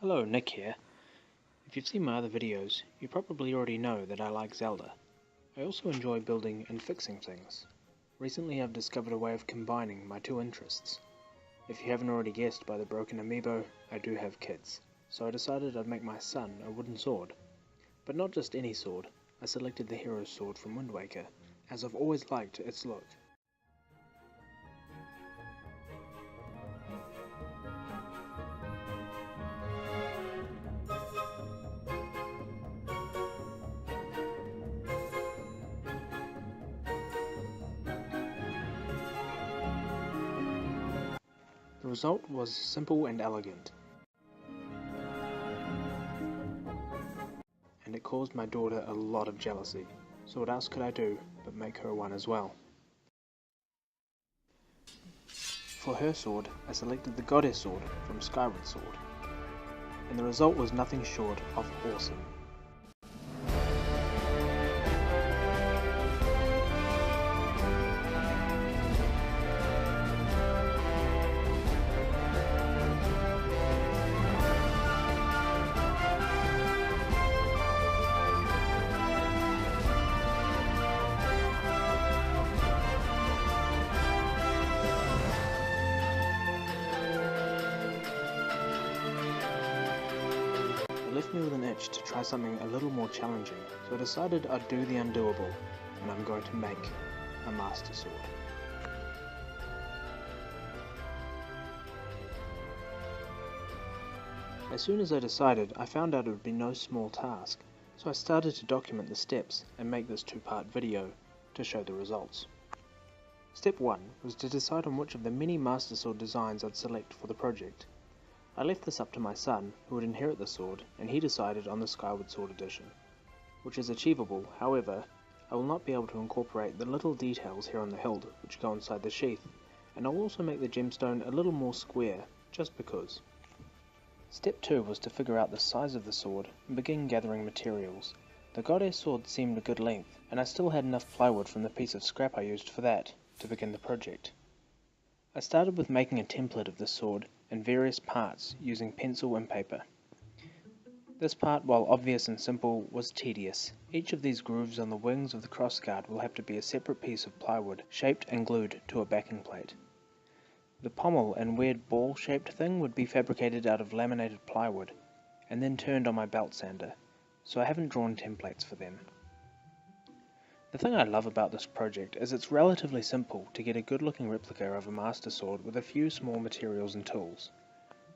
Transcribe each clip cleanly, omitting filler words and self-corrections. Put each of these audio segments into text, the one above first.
Hello, Nick here. If you've seen my other videos, you probably already know that I like Zelda. I also enjoy building and fixing things. Recently I've discovered a way of combining my two interests. If you haven't already guessed by the broken amiibo, I do have kids, so I decided I'd make my son a wooden sword. But not just any sword, I selected the hero's sword from Wind Waker, as I've always liked its look. The result was simple and elegant, and it caused my daughter a lot of jealousy, so what else could I do but make her one as well. For her sword, I selected the Goddess sword from Skyward Sword, and the result was nothing short of awesome. It left me with an itch to try something a little more challenging, so I decided I'd do the undoable, and I'm going to make a Master Sword. As soon as I decided, I found out it would be no small task, so I started to document the steps and make this two-part video to show the results. Step 1 was to decide on which of the many Master Sword designs I'd select for the project. I left this up to my son, who would inherit the sword, and he decided on the Skyward Sword edition, which is achievable. However, I will not be able to incorporate the little details here on the hilt which go inside the sheath, and I'll also make the gemstone a little more square, just because. Step 2 was to figure out the size of the sword and begin gathering materials. The Goddess sword seemed a good length, and I still had enough plywood from the piece of scrap I used for that to begin the project. I started with making a template of the sword and various parts using pencil and paper. This part, while obvious and simple, was tedious. Each of these grooves on the wings of the crossguard will have to be a separate piece of plywood, shaped and glued to a backing plate. The pommel and weird ball-shaped thing would be fabricated out of laminated plywood, and then turned on my belt sander, so I haven't drawn templates for them. The thing I love about this project is it's relatively simple to get a good looking replica of a Master Sword with a few small materials and tools.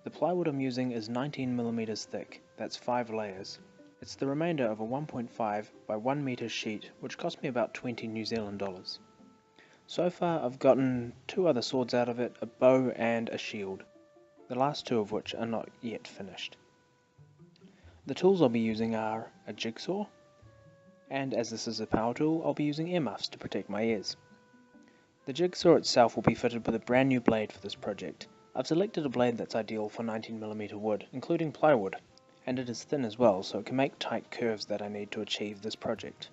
The plywood I'm using is 19mm thick, that's 5 layers. It's the remainder of a 1.5 by 1 meter sheet which cost me about 20 New Zealand dollars. So far I've gotten 2 other swords out of it, a bow and a shield, the last 2 of which are not yet finished. The tools I'll be using are a jigsaw, and as this is a power tool, I'll be using earmuffs to protect my ears. The jigsaw itself will be fitted with a brand new blade for this project. I've selected a blade that's ideal for 19mm wood, including plywood, and it is thin as well, so it can make tight curves that I need to achieve this project.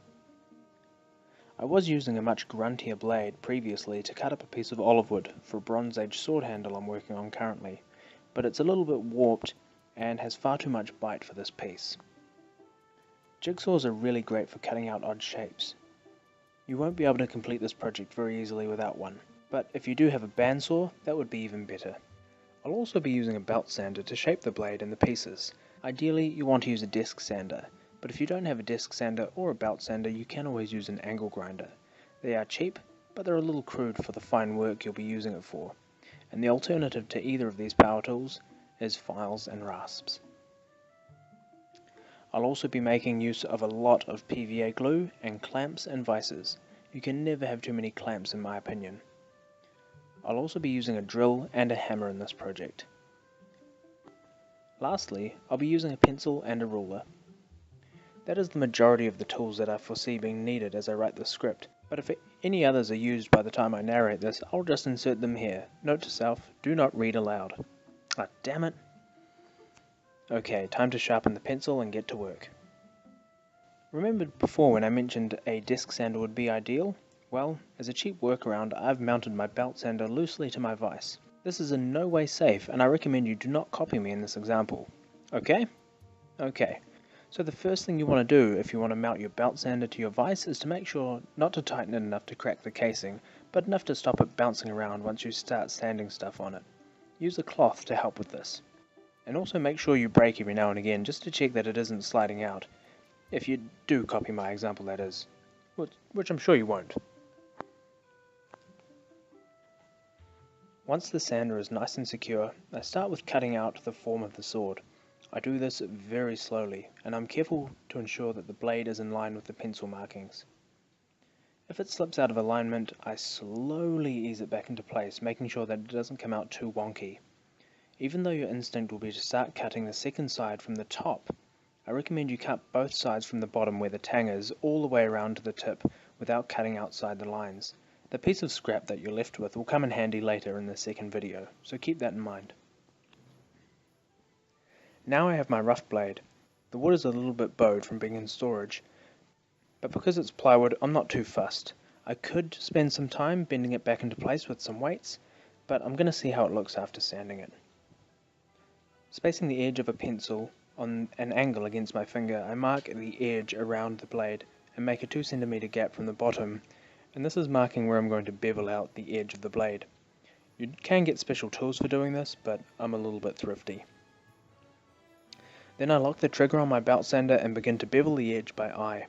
I was using a much gruntier blade previously to cut up a piece of olive wood for a Bronze Age sword handle I'm working on currently, but it's a little bit warped and has far too much bite for this piece. Jigsaws are really great for cutting out odd shapes. You won't be able to complete this project very easily without one, but if you do have a bandsaw, that would be even better. I'll also be using a belt sander to shape the blade and the pieces. Ideally, you want to use a desk sander, but if you don't have a desk sander or a belt sander, you can always use an angle grinder. They are cheap, but they're a little crude for the fine work you'll be using it for, and the alternative to either of these power tools is files and rasps. I'll also be making use of a lot of PVA glue and clamps and vices. You can never have too many clamps in my opinion. I'll also be using a drill and a hammer in this project. Lastly, I'll be using a pencil and a ruler. That is the majority of the tools that I foresee being needed as I write the script, but if any others are used by the time I narrate this, I'll just insert them here. Note to self, do not read aloud. Ah, damn it. Okay, time to sharpen the pencil and get to work. Remember before when I mentioned a desk sander would be ideal? Well, as a cheap workaround, I've mounted my belt sander loosely to my vise. This is in no way safe, and I recommend you do not copy me in this example. Okay? Okay. So the first thing you want to do if you want to mount your belt sander to your vise is to make sure not to tighten it enough to crack the casing, but enough to stop it bouncing around once you start sanding stuff on it. Use a cloth to help with this. And also make sure you brake every now and again just to check that it isn't sliding out. If you do copy my example, that is. Which I'm sure you won't. Once the sander is nice and secure, I start with cutting out the form of the sword. I do this very slowly, and I'm careful to ensure that the blade is in line with the pencil markings. If it slips out of alignment, I slowly ease it back into place, making sure that it doesn't come out too wonky. Even though your instinct will be to start cutting the second side from the top, I recommend you cut both sides from the bottom where the tang is all the way around to the tip without cutting outside the lines. The piece of scrap that you're left with will come in handy later in the second video, so keep that in mind. Now I have my rough blade. The wood is a little bit bowed from being in storage, but because it's plywood, I'm not too fussed. I could spend some time bending it back into place with some weights, but I'm going to see how it looks after sanding it. Spacing the edge of a pencil on an angle against my finger, I mark the edge around the blade and make a 2 cm gap from the bottom, and this is marking where I'm going to bevel out the edge of the blade. You can get special tools for doing this, but I'm a little bit thrifty. Then I lock the trigger on my belt sander and begin to bevel the edge by eye.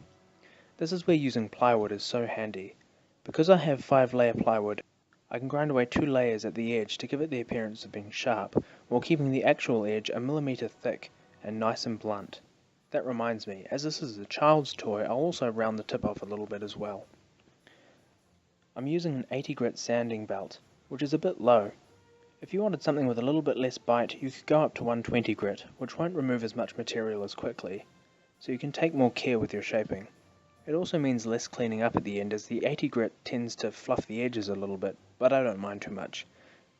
This is where using plywood is so handy. Because I have 5-layer plywood, I can grind away 2 layers at the edge to give it the appearance of being sharp, while keeping the actual edge a millimeter thick and nice and blunt. That reminds me, as this is a child's toy, I'll also round the tip off a little bit as well. I'm using an 80 grit sanding belt, which is a bit low. If you wanted something with a little bit less bite, you could go up to 120 grit, which won't remove as much material as quickly, so you can take more care with your shaping. It also means less cleaning up at the end, as the 80 grit tends to fluff the edges a little bit, but I don't mind too much.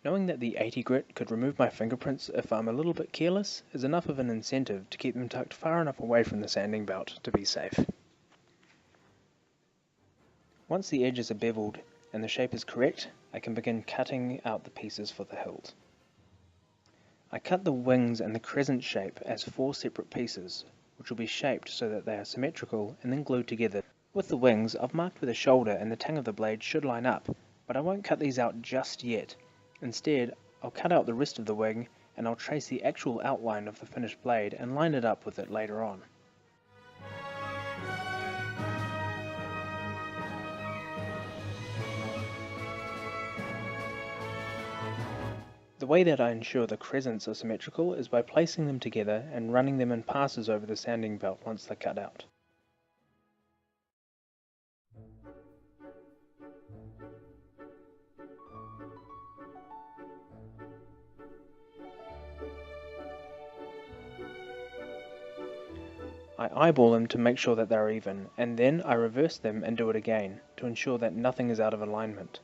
Knowing that the 80 grit could remove my fingerprints if I'm a little bit careless is enough of an incentive to keep them tucked far enough away from the sanding belt to be safe. Once the edges are beveled and the shape is correct, I can begin cutting out the pieces for the hilt. I cut the wings and the crescent shape as 4 separate pieces, which will be shaped so that they are symmetrical and then glued together. With the wings, I've marked where the shoulder and the tang of the blade should line up, but I won't cut these out just yet. Instead, I'll cut out the rest of the wing and I'll trace the actual outline of the finished blade and line it up with it later on. The way that I ensure the crescents are symmetrical is by placing them together and running them in passes over the sanding belt once they're cut out. I eyeball them to make sure that they're even, and then I reverse them and do it again, to ensure that nothing is out of alignment.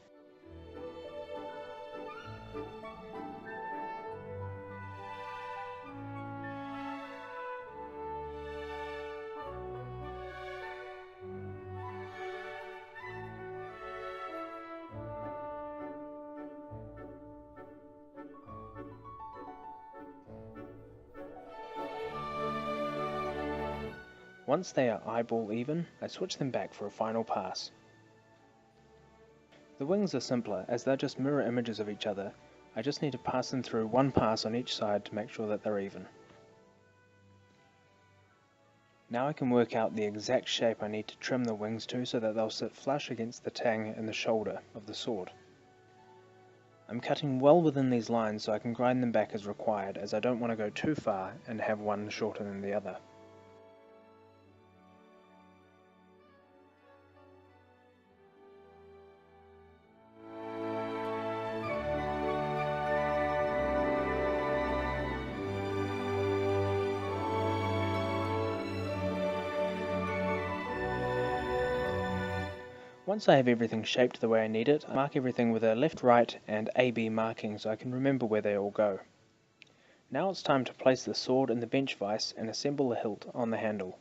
Once they are eyeball even, I switch them back for a final pass. The wings are simpler, as they're just mirror images of each other. I just need to pass them through one pass on each side to make sure that they're even. Now I can work out the exact shape I need to trim the wings to so that they'll sit flush against the tang and the shoulder of the sword. I'm cutting well within these lines so I can grind them back as required, as I don't want to go too far and have one shorter than the other. Once I have everything shaped the way I need it, I mark everything with a left, right and AB marking so I can remember where they all go. Now it's time to place the sword in the bench vise and assemble the hilt on the handle.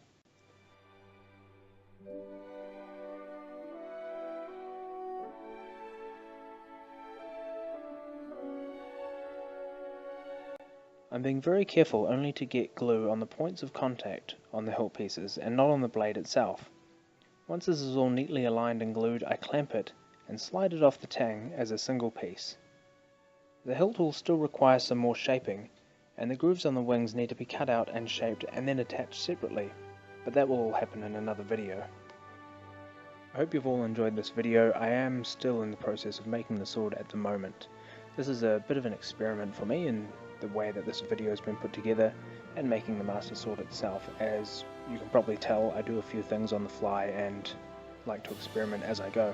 I'm being very careful only to get glue on the points of contact on the hilt pieces and not on the blade itself. Once this is all neatly aligned and glued, I clamp it and slide it off the tang as a single piece. The hilt will still require some more shaping, and the grooves on the wings need to be cut out and shaped and then attached separately, but that will all happen in another video. I hope you've all enjoyed this video. I am still in the process of making the sword at the moment. This is a bit of an experiment for me in the way that this video has been put together and making the Master Sword itself. As you can probably tell, I do a few things on the fly and like to experiment as I go.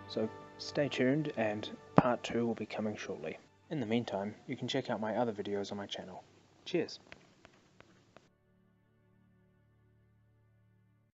So stay tuned, and part 2 will be coming shortly. In the meantime, you can check out my other videos on my channel. Cheers!